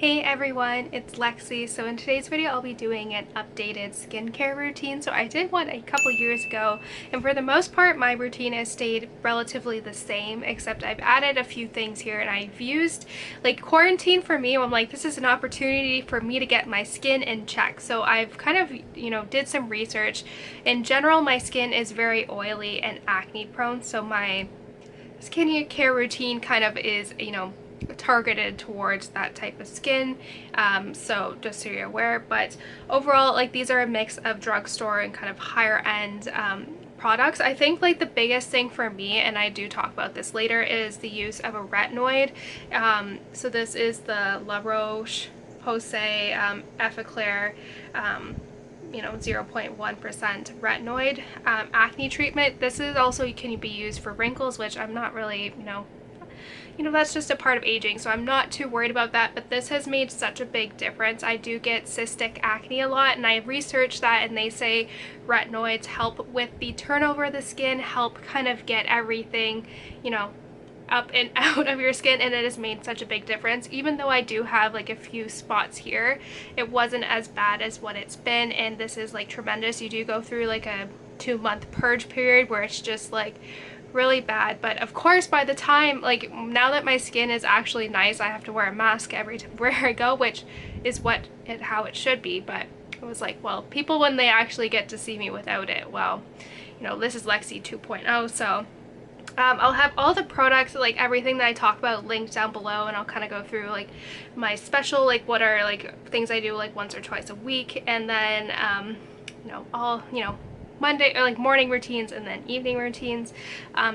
Hey everyone, it's Lexie. So in today's video I'll be doing an updated skincare routine. So I did one a couple years ago, and for the most part my routine has stayed relatively the same, except I've added a few things here, and I've used like quarantine for me. I'm like, this is an opportunity for me to get my skin in check. So I've kind of did some research. In general, my skin is very oily and acne prone, so my skincare routine kind of is targeted towards that type of skin, so just so you're aware. But overall, like, these are a mix of drugstore and kind of higher end products. I think like the biggest thing for me, and I do talk about this later, is the use of a retinoid. So this is the La Roche-Posay Effaclar 0.1% retinoid acne treatment. This is also can be used for wrinkles, which I'm not really, that's just a part of aging, so I'm not too worried about that. But this has made such a big difference. I do get cystic acne a lot, and I researched that, and they say retinoids help with the turnover of the skin, help kind of get everything, up and out of your skin, and it has made such a big difference. Even though I do have like a few spots here, it wasn't as bad as what it's been, and this is like tremendous. You do go through like a 2-month purge period where it's just like really bad, but of course by the time, like, now that my skin is actually nice, I have to wear a mask everywhere I go, which is how it should be. But it was like, well, people, when they actually get to see me without it, well, this is Lexie 2.0. So I'll have all the products, like everything that I talk about, linked down below, and I'll kind of go through like my special, like what are like things I do like once or twice a week, and then all Monday, or like morning routines and then evening routines.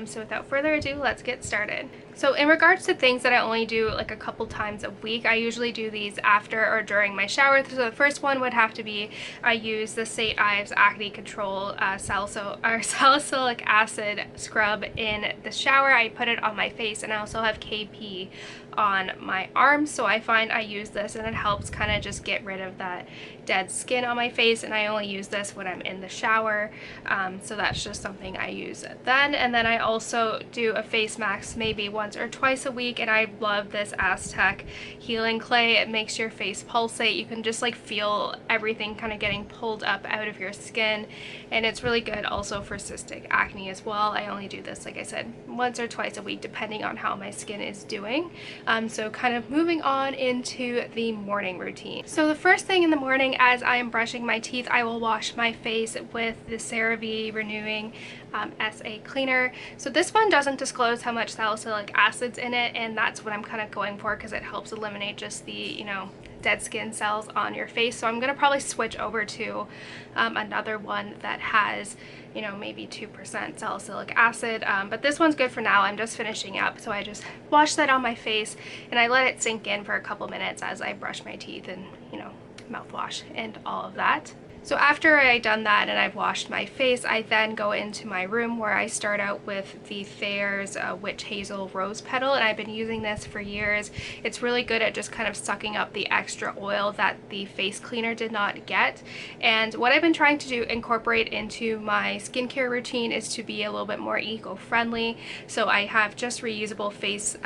So without further ado, let's get started. So in regards to things that I only do like a couple times a week, I usually do these after or during my shower. So the first one would have to be, I use the Ives Acne Control salicylic acid scrub in the shower. I put it on my face, and I also have KP on my arms, so I find I use this and it helps kind of just get rid of that dead skin on my face, and I only use this when I'm in the shower. So that's just something I use then. And then I also do a face mask maybe once or twice a week, and I love this Aztez healing clay. It makes your face pulsate. You can just like feel everything kind of getting pulled up out of your skin, and it's really good also for cystic acne as well. I only do this, like I said, once or twice a week depending on how my skin is doing. So kind of moving on into the morning routine. So the first thing in the morning, as I am brushing my teeth, I will wash my face with the Cerave Renewing SA cleaner. So this one doesn't disclose how much salicylic acid's in it, and that's what I'm kind of going for because it helps eliminate just the dead skin cells on your face. So I'm gonna probably switch over to another one that has maybe 2% salicylic acid, but this one's good for now. I'm just finishing up, so I just wash that on my face and I let it sink in for a couple minutes as I brush my teeth and mouthwash and all of that. So after I've done that and I've washed my face, I then go into my room where I start out with the Thayer's Witch Hazel Rose Petal, and I've been using this for years. It's really good at just kind of sucking up the extra oil that the face cleaner did not get. And what I've been trying to incorporate into my skincare routine is to be a little bit more eco-friendly. So I have just reusable face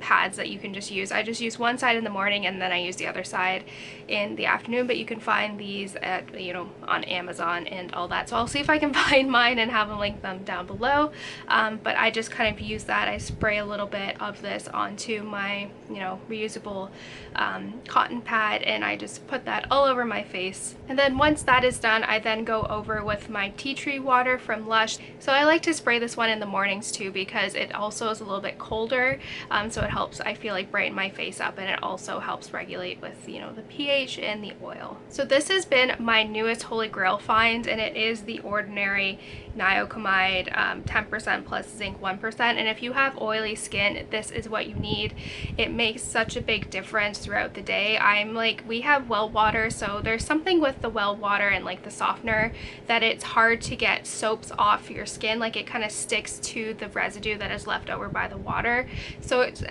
pads that you can just use. I just use one side in the morning and then I use the other side in the afternoon, but you can find these at on Amazon and all that. So I'll see if I can find mine and have them link them down below. But I just kind of use that. I spray a little bit of this onto my reusable cotton pad, and I just put that all over my face. And then once that is done, I then go over with my tea tree water from Lush. So I like to spray this one in the mornings too, because it also is a little bit colder, so it helps, I feel like, brighten my face up, and it also helps regulate with the pH and the oil. So this has been my newest holy grail find, and it is the ordinary Niacinamide 10% plus zinc 1%. And if you have oily skin, this is what you need. It makes such a big difference throughout the day. We have well water, so there's something with the well water and like the softener that it's hard to get soaps off your skin. Like, it kind of sticks to the residue that is left over by the water. So it's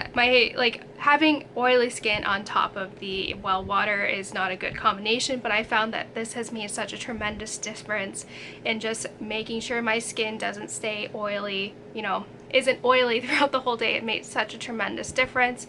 having oily skin on top of the well water is not a good combination, but I found that this has made such a tremendous difference in just making sure my skin doesn't stay oily isn't oily throughout the whole day, it made such a tremendous difference.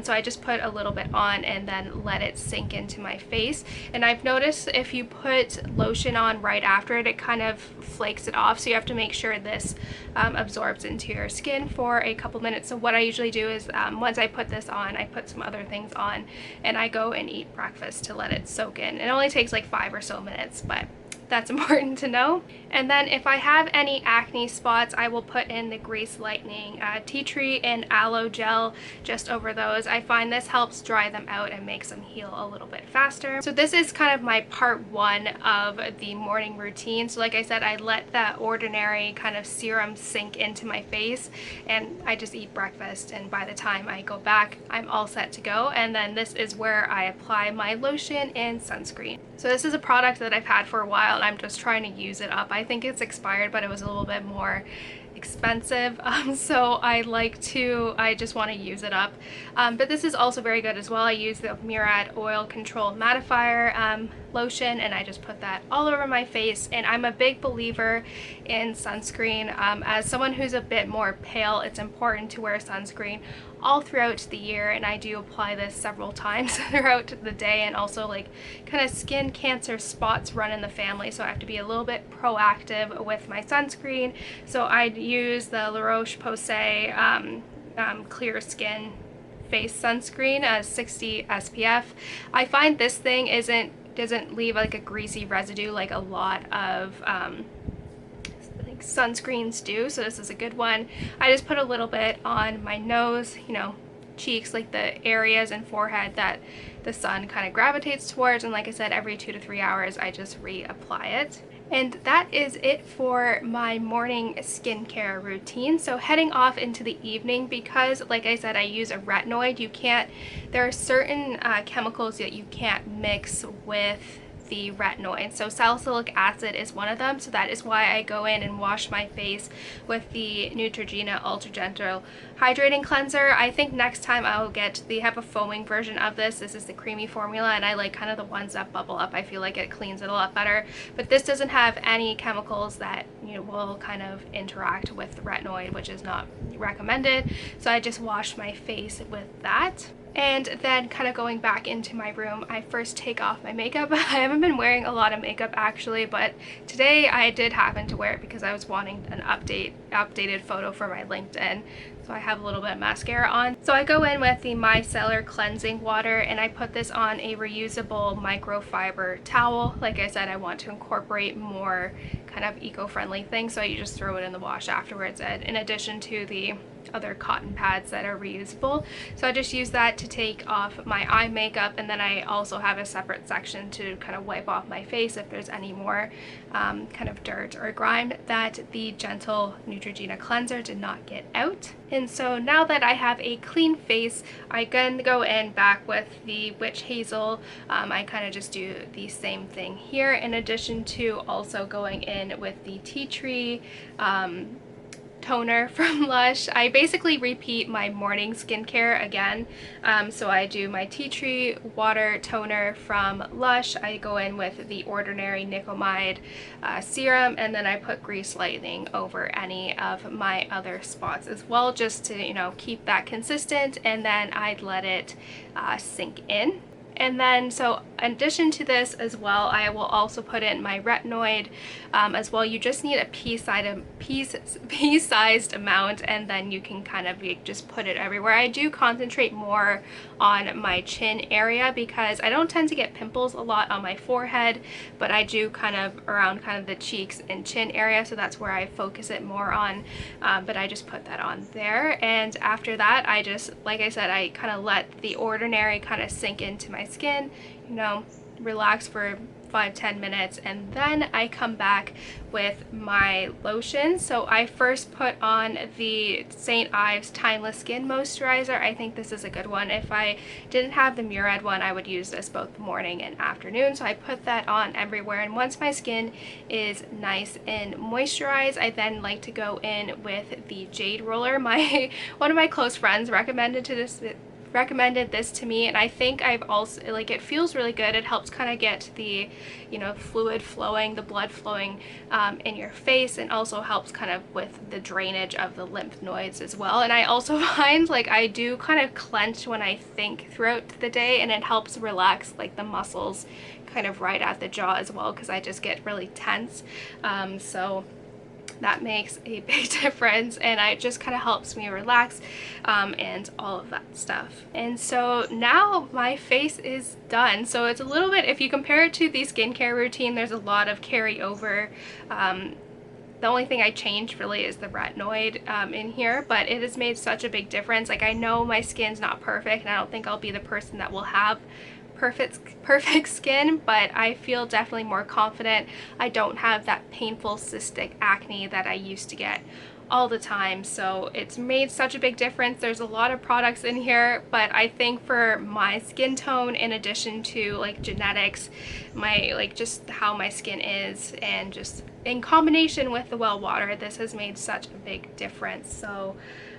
So I just put a little bit on and then let it sink into my face. And I've noticed if you put lotion on right after it, it kind of flakes it off, so you have to make sure this absorbs into your skin for a couple minutes. So what I usually do is once I put this on, I put some other things on and I go and eat breakfast to let it soak in. It only takes like 5 or so minutes, but that's important to know. And then if I have any acne spots, I will put in the Grease Lightening tea tree and aloe gel just over those. I find this helps dry them out and makes them heal a little bit faster. So this is kind of my part 1 of the morning routine. So like I said, I let that ordinary kind of serum sink into my face and I just eat breakfast, and by the time I go back, I'm all set to go. And then this is where I apply my lotion and sunscreen. So this is a product that I've had for a while and I'm just trying to use it up. I think it's expired, but it was a little bit more expensive, so I just want to use it up. But this is also very good as well. I use the Murad Oil Control Mattifier lotion, and I just put that all over my face. And I'm a big believer in sunscreen. As someone who's a bit more pale, it's important to wear sunscreen all throughout the year, and I do apply this several times throughout the day. And also, like, kind of skin cancer spots run in the family, so I have to be a little bit proactive with my sunscreen. So I use the Roche-Posay clear skin face sunscreen as 60 SPF. I find this thing doesn't leave like a greasy residue like a lot of sunscreens do, so this is a good one. I just put a little bit on my nose, you know, cheeks, like the areas and forehead that the sun kind of gravitates towards, and like I said, every 2 to 3 hours I just reapply it. And that is it for my morning skincare routine. So heading off into the evening, because like I said, I use a retinoid, there are certain chemicals that you can't mix with the retinoid. So salicylic acid is one of them, so that is why I go in and wash my face with the Neutrogena Ultra Gentle Hydrating Cleanser. I think next time I'll they have a foaming version of this. This is the creamy formula, and I like kind of the ones that bubble up. I feel like it cleans it a lot better, but this doesn't have any chemicals that, you know, will kind of interact with the retinoid, which is not recommended. So I just wash my face with that. And then kind of going back into my room, I first take off my makeup. I haven't been wearing a lot of makeup actually, but today I did happen to wear it because I was wanting an updated photo for my LinkedIn. So I have a little bit of mascara on. So I go in with the Micellar cleansing water, and I put this on a reusable microfiber towel. Like I said, I want to incorporate more kind of eco-friendly things, so you just throw it in the wash afterwards, and in addition to the other cotton pads that are reusable. So I just use that to take off my eye makeup, and then I also have a separate section to kind of wipe off my face if there's any more kind of dirt or grime that the gentle Neutrogena cleanser did not get out. And so now that I have a clean face, I can go in back with the Witch Hazel. I kind of just do the same thing here, in addition to also going in with the tea tree toner from Lush. I basically repeat my morning skincare again. So I do my tea tree water toner from Lush. I go in with the ordinary Niacinamide serum, and then I put Grease Lightening over any of my other spots as well, just to, you know, keep that consistent, and then I'd let it sink in. And then, so in addition to this as well, I will also put in my retinoid as well. You just need a pea-sized amount, and then you can kind of just put it everywhere. I do concentrate more on my chin area because I don't tend to get pimples a lot on my forehead, but I do kind of around kind of the cheeks and chin area, so that's where I focus it more on. But I just put that on there, and after that, I just, like I said, I kind of let the ordinary kind of sink into my skin, you know, relax for 5-10 minutes, and then I come back with my lotion. So I first put on the St. Ives Timeless Skin Moisturizer. I think this is a good one. If I didn't have the Murad one, I would use this both morning and afternoon. So I put that on everywhere, and once my skin is nice and moisturized, I then like to go in with the Jade Roller. One of my close friends recommended recommended this to me, and I think I've also, like, it feels really good. It helps kind of get the, you know, fluid flowing, the blood flowing in your face, and also helps kind of with the drainage of the lymph nodes as well. And I also find, like, I do kind of clench when I think throughout the day, and it helps relax like the muscles kind of right at the jaw as well, because I just get really tense. So that makes a big difference, and it just kind of helps me relax and all of that stuff. And so now my face is done. So it's a little bit, if you compare it to the skincare routine, there's a lot of carryover. The only thing I changed really is the retinoid in here, but it has made such a big difference. Like, I know my skin's not perfect, and I don't think I'll be the person that will have perfect skin, but I feel definitely more confident. I don't have that painful cystic acne that I used to get all the time, so it's made such a big difference. There's a lot of products in here, but I think for my skin tone, in addition to like genetics, my, like, just how my skin is, and just in combination with the well water, this has made such a big difference. So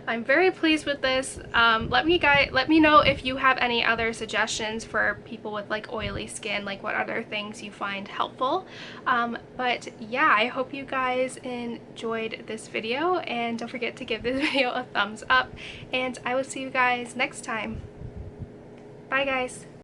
I'm very pleased with this. Let me know if you have any other suggestions for people with like oily skin, like what other things you find helpful. But yeah, I hope you guys enjoyed this video, and don't forget to give this video a thumbs up, and I will see you guys next time. Bye guys.